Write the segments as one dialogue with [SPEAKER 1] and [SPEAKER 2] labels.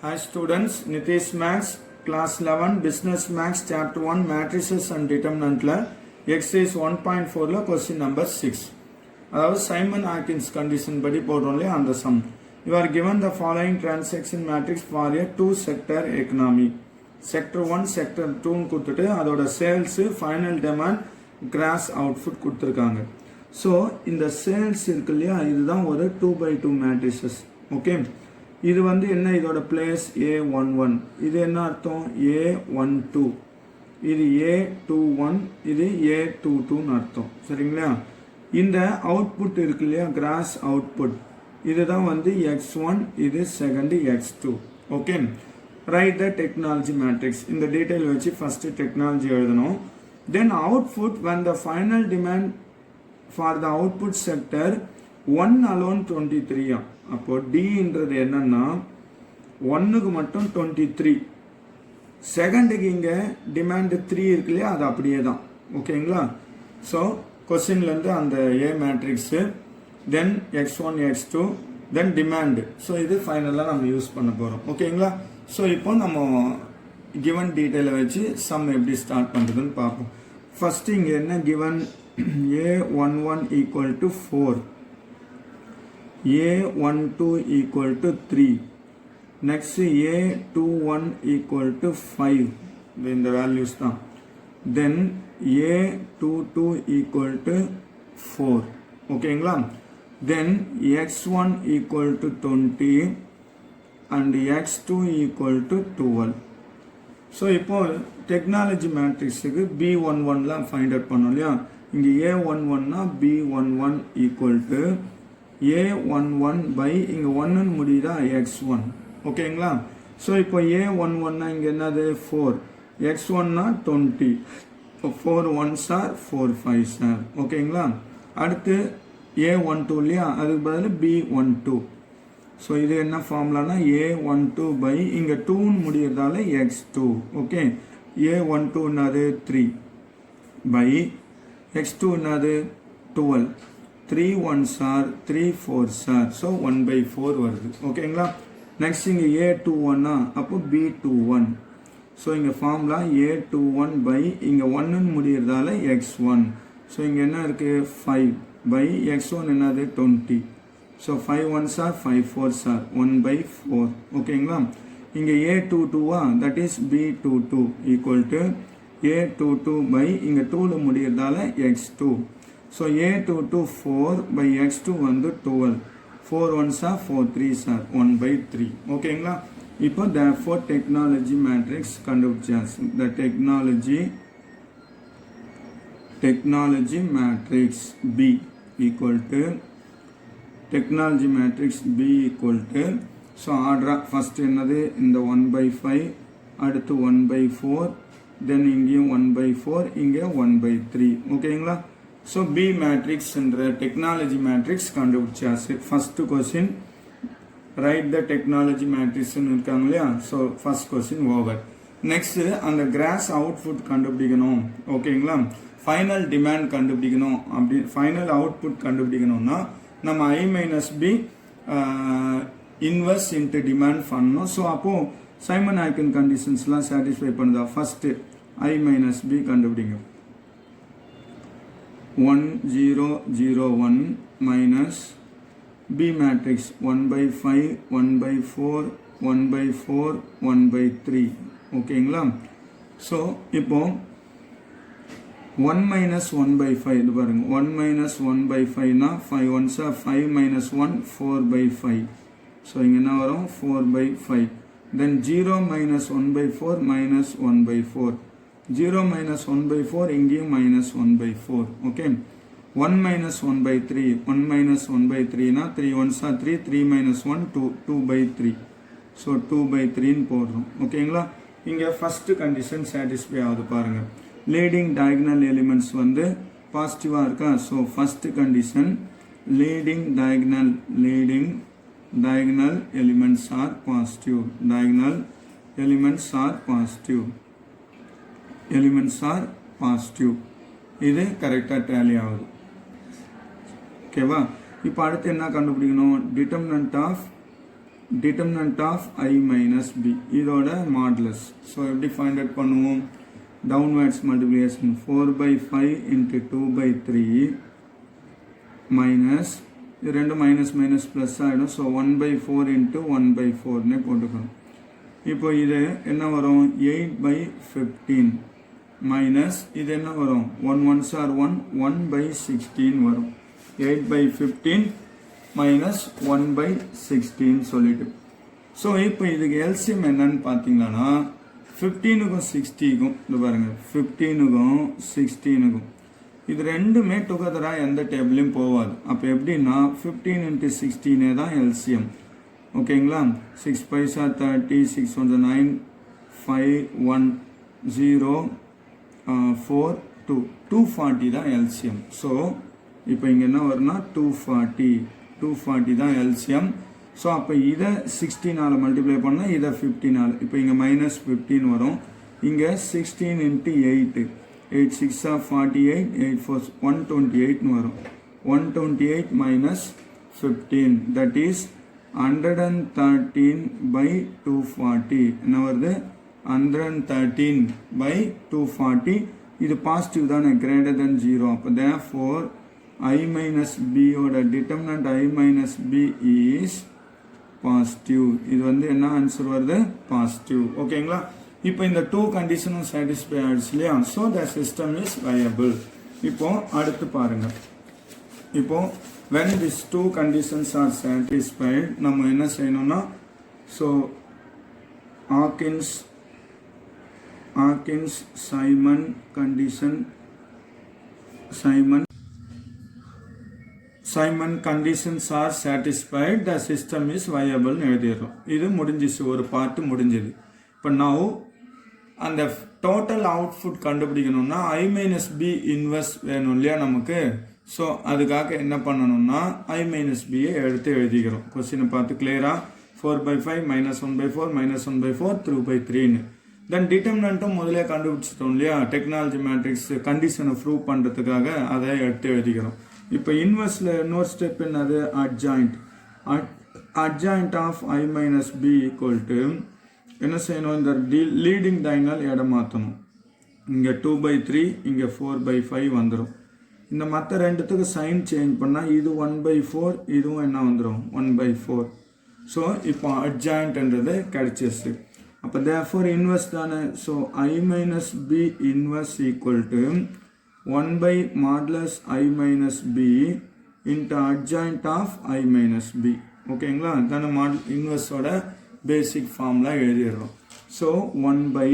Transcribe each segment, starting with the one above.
[SPEAKER 1] Hi students, Nitish Maths, class 11, Business Maths, chapter 1, Matrices and Determinant exercise 1.4 question number 6. அதாவது Simon Atkins condition படி போடுறோம்ல அந்த sum. You are given the following transaction matrix for a two-sector economy. Sector 1, Sector 2 கொடுத்துட்டு அதோட sales, final demand, gross output கொடுத்துருக்காங்க. So இந்த sales இருக்கு இல்லையா, இதுதான் ஒரு 2x2 matrices. ஓகே, இது வந்து என்ன, இதோட பிளேஸ் A11, இது என்ன அர்த்தம், A12, இது A21, இது A22ன்னு அர்த்தம். சரிங்களா? இந்த அவுட்புட் இருக்கு இல்லையா, கிராஸ் அவுட்புட், இதுதான் வந்து X1, இது second X2. Okay, right the technology matrix. இந்த டீட்டெயில் வச்சு ஃபர்ஸ்ட் டெக்னாலஜி எழுதணும். தென் output when the final demand for the output sector 1 alone 23. அப்போ Dன்றது என்னன்னா 1க்கு மட்டும் 23, செகண்டுக்கு இங்கே டிமாண்ட் 3 இருக்கு இல்லையா, அது அப்படியே தான். ஓகேங்களா? ஸோ கொஸ்டின்லேருந்து அந்த ஏ மேட்ரிக்ஸு, தென் X1 X2, தென் டிமாண்டு. ஸோ இது ஃபைனலாக நம்ம யூஸ் பண்ண போகிறோம். ஓகேங்களா? ஸோ இப்போ நம்ம கிவன் டீட்டெயிலை வச்சு சம் எப்படி ஸ்டார்ட் பண்ணுறதுன்னு பார்ப்போம். ஃபஸ்ட்டு இங்கே என்ன given, A11 equal to 4, A12 equal to 3, next A21 equal to 5, இந்த வேல்யூஸ் தான். then A22 equal to 4. ஓகேங்களா? then X1 equal to 20 and X2 equal to 12. So இப்போ டெக்னாலஜி மேட்ரிக்ஸுக்கு B11லாம் ஃபைண்ட் அவுட் பண்ணோம் இல்லையா, இங்கே A11னா B11 equal to A11 by இங்கே 1ன்னு முடியுதா X1. ஓகேங்களா? ஸோ இப்போ A11னா இங்கே என்னது 4, X1னா 20, இப்போ 4 1s are 4 5s are. ஓகேங்களா? அடுத்து A12 இல்லையா, அதுக்கு பதில் B12. ஸோ இது என்ன ஃபார்முலானா A12 பை இங்கே 2ன்னு முடியறதால X2. ஓகே, A12 என்னது 3 பை X2 என்னது 12, 3 1s are 3 4s are, so 1/4 வருது. ஓகேங்களா? நெக்ஸ்ட் இங்கே A21, அப்போ B21. ஸோ இங்கே ஃபார்முலா A21 பை இங்கே 1ன்னு முடியறதால X1. ஸோ இங்கே என்ன இருக்குது 5 பை X1 என்னது 20. So 5 1s are 5 4s are 1/4. ஓகேங்களா? இங்கே A22, that is B22 equal to A22 by இங்கே 2ல முடியறதால X2. So A22 4 by X2 வந்து 12, 4 1s are 4 3s are 1/3. ஓகேங்களா? இப்போ therefore டெக்னாலஜி மேட்ரிக்ஸ் கண்டுபிடிச்சாச்சு. The technology matrix B equal to technology matrix B equal to, so ஆர்டரா first என்னது இந்த 1/5, அடுத்து 1/4, தென் இங்கேயும் 1/4, இங்கே 1/3. ஓகேங்களா? ஸோ B மேட்ரிக்ஸ்ன்ற டெக்னாலஜி மேட்ரிக்ஸ் கண்டுபிடிச்சாச்சு. First question right the technology மேட்ரிக்ஸ்ன்னு இருக்காங்க இல்லையா, so first question over. Next அந்த கிராஸ் அவுட்புட் கண்டுபிடிக்கணும். ஓகேங்களா? ஃபைனல் டிமாண்ட் கண்டுபிடிக்கணும். அப்படி ஃபைனல் அவுட்புட் கண்டுபிடிக்கணும்னா நம்ம I-B இன்வெர்ஸ் இன்ட்டு டிமாண்ட் பண்ணணும். ஸோ அப்போது சைமன் ஆக்கின் கண்டிஷன்ஸ்லாம் சாட்டிஸ்ஃபை பண்ணுதா, ஃபஸ்ட்டு I-B கண்டுபிடிங்க. 1 0 0 1 மைனஸ் B மேட்ரிக்ஸ் 1/5 1/4 1/4 1/3. ஓகேங்களா? ஸோ இப்போ 1 minus 1/5 இது பாருங்க, 1 minus 1/5னா 5 1s are 5 minus 1 4/5. So இங்கே என்ன வரும் 4/5. தென் 0 minus 1/4 minus 1/4, 0 minus 1/4 இங்கேயும் minus 1/4. ஓகே, 1 minus 1/3, 1 minus 1/3னா 3 1s are 3, 3 minus 1 2/3. ஸோ 2/3ன்னு போடுறோம். ஓகேங்களா? இங்கே ஃபஸ்ட்டு கண்டிஷன் சாட்டிஸ்ஃபை ஆகுது பாருங்கள். லீடிங் டயகனல் எலிமெண்ட்ஸ் வந்து பாசிட்டிவாக இருக்கா. So first condition leading diagonal elements are positive, diagonal elements are positive. இது கரெக்டாக டேலி ஆகுது. ஓகேவா? இப்போ அடுத்து என்ன கண்டுபிடிக்கணும், determinant of determinant of I minus b இதோட மாடுலஸ். ஸோ எப்படி ஃபைண்ட் அவுட் பண்ணுவோம்? downwards multiplication 4 by 5 into 2 by 3 minus இது ரெண்டு மைனஸ் மைனஸ் ப்ளஸ் ஆகிடும். ஸோ 1 by 4 into 1 by 4னே போட்டுக்கணும். இப்போ இது என்ன வரும்? 8 by 15 மைனஸ் இது என்ன வரும்? 1 1s are 1 1 by 16 வரும். 8 by 15 மைனஸ் 1 by 16 சொல்லிட்டு. ஸோ இப்போ இதுக்கு எல்சிஎம் என்னன்னு பார்த்தீங்கன்னா 15க்கும் 60க்கும் இது பாருங்க 15க்கும் 16க்கும் இது ரெண்டுமே டுகெதராக எந்த டேபிளையும் போகாது. அப்போ எப்படின்னா 15 into 16 தான் எல்சிஎம். ஓகேங்களா? 6 5s are 30 6 1s are 9 5 1 0 4 2 240 தான் எல்சிஎம். ஸோ இப்போ இங்கே என்ன வரும்னா 240 தான் எல்சிஎம். ஸோ அப்போ இதை 16ஆல் மல்டிப்ளை பண்ணால் இதை 15ஆல். இப்போ இங்கே மைனஸ் 15 வரும். இங்கே 16 into 8 8 6 are 48 8 4 128னு வரும். 128 minus 15 that is 113 by 240 என்ன வருது? 113 by 240. இது பாசிட்டிவ் தானே, greater than 0. அப்போ therefore I minus b ஓட determinant I minus b is positive. இது வந்து என்ன ஆன்சர் வருது? பாசிட்டிவ். ஓகேங்களா? இப்போ இந்த டூ கண்டிஷனும் சாட்டிஸ்ஃபை ஆயிடுச்சு இல்லையா? So the system is viable. இப்போ அடுத்து பாருங்க. இப்போ when these two conditions are satisfied நம்ம என்ன செய்யணும்னா so Hawkins Simon conditions are satisfied the system is viable எழுதிடுறோம். இது முடிஞ்சிச்சு, ஒரு பார்ட் முடிஞ்சது. இப்போ now அந்த டோட்டல் அவுட்புட் கண்டுபிடிக்கணும்னா I minus b இன்வெர்ஸ் வேணும் இல்லையா நமக்கு? ஸோ அதுக்காக என்ன பண்ணணும்னா I minus b எடுத்து எழுதிக்கிறோம். கொஸ்டினை பார்த்து கிளியரா 4 by 5 minus 1 by 4 minus 1 by 4 3 by 3ன்னு தென் டிட்டர்மினண்ட்டும் முதலே கண்டுபிடிச்சிட்டோம் இல்லையா? டெக்னாலஜி மேட்ரிக்ஸ் கண்டிஷனை ப்ரூவ் பண்ணுறதுக்காக அதை எடுத்து எழுதிக்கிறோம். இப்போ இன்வெர்ஸில் இன்னொரு ஸ்டெப் என்னது? Adjoint of I minus b equal to என்ன செய்யணும்? இந்த லீடிங் டைனல் இடம் மாற்றணும். இங்கே 2 by 3 இங்கே 4 by 5 வந்துடும். இந்த மற்ற ரெண்டுத்துக்கு சைன் சேஞ்ச் பண்ணால் இது 1 by 4 இதுவும் என்ன வந்துடும்? 1 by 4. ஸோ இப்போ அட்ஜாயிண்ட்ன்றது கிடைச்சிச்சு. அப்போ therefore இன்வெர்ஸ் தானே. So I minus b inverse equal to 1 by modulus I minus b into adjoint of I minus b. ஓகேங்களா? தானே இன்வெர்ஸோட பேசிக் ஃபார்ம்லாம் எழுதிடுறோம். ஸோ 1 by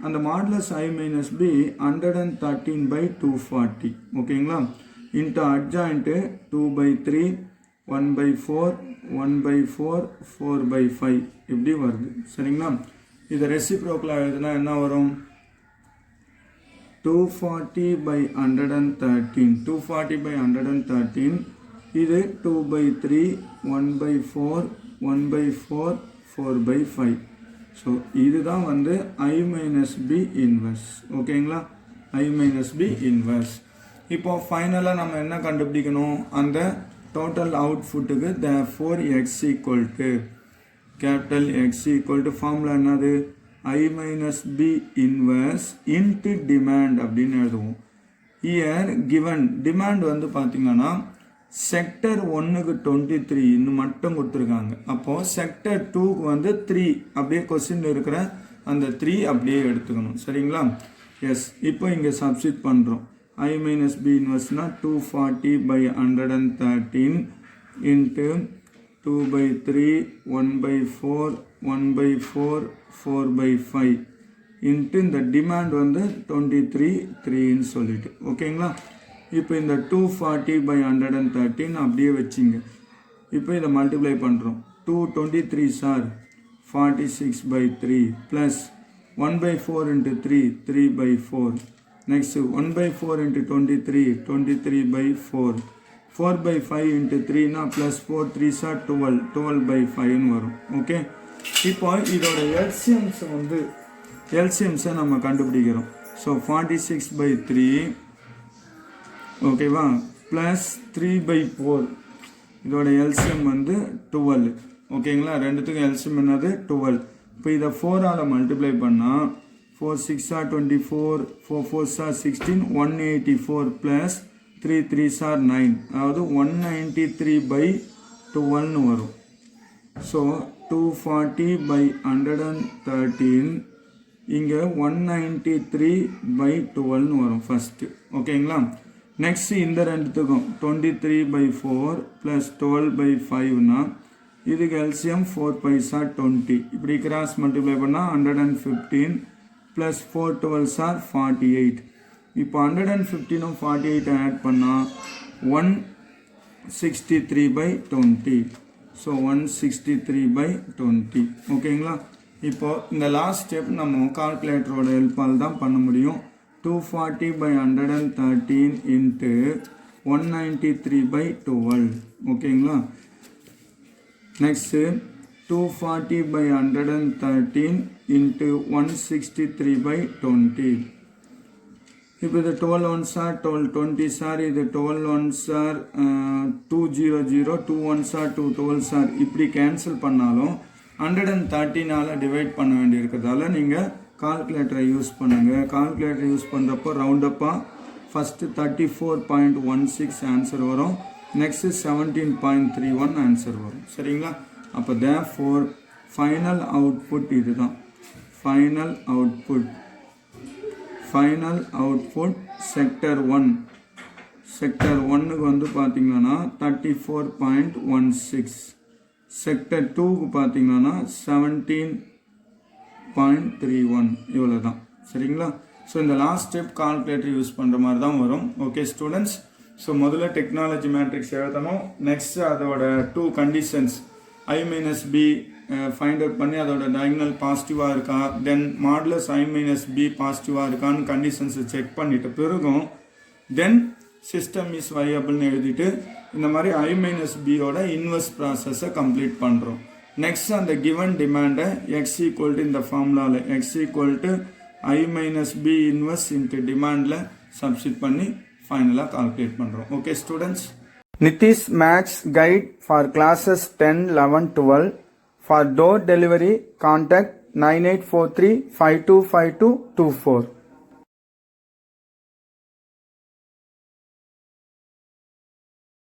[SPEAKER 1] அந்த modulus I minus b 113 by 240. ஓகேங்களா? Into adjoint 2 by 3 1 by 4 1 by 4 4 by 5 இப்படி வருது. சரிங்களா? இதை ரெசிப்ரோக்கலாக எழுதுனா என்ன வரும்? 240 by 113 240 by 113 இது 2 by 3 1 by 4 1 by 4 4 by 5. So இதுதான் வந்து I minus b இன்வெர்ஸ். ஓகேங்களா? I minus b inverse. இப்போ ஃபைனலாக நம்ம என்ன கண்டுபிடிக்கணும்? அந்த டோட்டல் அவுட்புட்டுக்கு therefore x equal to capital X equal to formula என்னது? I minus b inverse into demand அப்படின்னு எழுதுவோம். இயர் கிவன் டிமாண்ட் வந்து பார்த்தீங்கன்னா செக்டர் 1க்கு 23 இன்னும் மட்டும் கொடுத்துருக்காங்க. அப்போது செக்டர் 2க்கு வந்து 3 அப்படியே கொஸ்டின் இருக்கிற அந்த 3 அப்படியே எடுத்துக்கணும். சரிங்களா? எஸ். இப்போ இங்கே சப்ஸ்டிட் பண்ணுறோம். I minus b இன்வெர்ஸ்னா 240 by 113 into 2 by 3 1 by 4 1 by 4 4 by 5 into இந்த டிமாண்ட் வந்து 23 3ன்னு சொல்லிட்டு. ஓகேங்களா? இப்போ இந்த 240 by 113 அப்படியே வச்சிங்க. இப்போ இதை மல்டிப்ளை பண்ணுறோம். 223 sir 46 by 3 plus 1 by 4 into 3 3 by 4 next 1 by 4 into 23 23 by 4 4 by 5 into 3னா ப்ளஸ் 4 3 சார் 12 12 by 5ன்னு வரும். ஓகே, இப்போ இதோட எல்சிஎம்ஸை நம்ம கண்டுபிடிக்கிறோம். ஸோ 46 by 3 ஓகேவா ப்ளஸ் 3 by 4 இதோட எல்சிஎம் வந்து 12 ஓகேங்களா ரெண்டுத்துக்கும் எல்சிஎம் என்னது 12 இப்போ இதை 4 ஆல் மல்டிப்ளை பண்ணால் 4 6 are 24 4 4 are 16 184 plus 3 3 are 9 அதாவது 193 by 12 வரும் ஸோ 240 by 113 இங்கே 193 by 12 வரும் ஃபர்ஸ்ட் ஓகேங்களா நெக்ஸ்ட் இந்த ரெண்டுத்துக்கும் 23 by 4 plus 12 by 5னா இதுக்கு எல்சிஎம் 4 5 are 20 இப்படி கிராஸ் மல்டிப்ளை பண்ணால் 115 plus 4 12 are 48 இப்போ 115 48 ஆட் பண்ணால் 163 by 20 ஸோ 163 by 20 ஓகேங்களா இப்போ இந்த லாஸ்ட் ஸ்டெப் நம்ம கால்குலேட்டரோட ஹெல்ப்பால் தான் பண்ண முடியும் 240 by 113 into 193 by 12 ஓகேங்களா நெக்ஸ்ட்டு 240 by 113 into 163 by 20 இப்போ இது 12 ones are 12 20s are இது 12 ones are 200 2 ones are 2 12s are இப்படி கேன்சல் பண்ணாலும் 113 ஆல் டிவைட் பண்ண வேண்டியிருக்கிறதால நீங்கள் கால்குலேட்டரை யூஸ் பண்ணுங்கள் கால்குலேட்டரை யூஸ் பண்ணுறப்போ ரவுண்டப்பாக ஃபஸ்ட்டு 34.16 ஆன்சர் வரும் நெக்ஸ்ட்டு 17.31 ஆன்சர் வரும் சரிங்களா அப்போ therefore ஃபைனல் அவுட்புட் இதுதான் ஃபைனல் அவுட்புட் செக்டர் 1 செக்டர் 1க்கு வந்து பார்த்தீங்கன்னா 34.16 செக்டர் 2க்கு பார்த்தீங்கன்னா 17.31 இவ்வளோ தான் சரிங்களா ஸோ இந்த லாஸ்ட் ஸ்டெப் கால்குலேட்டர் யூஸ் பண்ணுற மாதிரி தான் வரும் ஓகே ஸ்டூடெண்ட்ஸ் ஸோ முதல்ல டெக்னாலஜி மேட்ரிக்ஸ் எழுதணும் நெக்ஸ்ட் அதோட 2 conditions I minus b find out பண்ணி அதோட டயகனல் பாசிட்டிவாக இருக்கா தென் மாடுலஸ் I minus b பாசிட்டிவாக இருக்கான்னு கண்டிஷன்ஸை செக் பண்ணிட்ட பிறகும் தென் சிஸ்டம் இஸ் வயபிள்னு எழுதிட்டு இந்த மாதிரி I minus bயோட இன்வெர்ஸ் ப்ராசஸை கம்ப்ளீட் பண்ணுறோம் நெக்ஸ்ட் அந்த கிவன் டிமாண்டை x ஈக்குவல் டு இந்த ஃபார்முலாவில் x equal to I minus b inverse into டிமாண்டில் சப்ஸ்டிட் பண்ணி ஃபைனலாக கால்குலேட் பண்ணுறோம் okay students Nitish Maths Guide for classes 10, 11, 12. For door delivery, contact 9843 525224.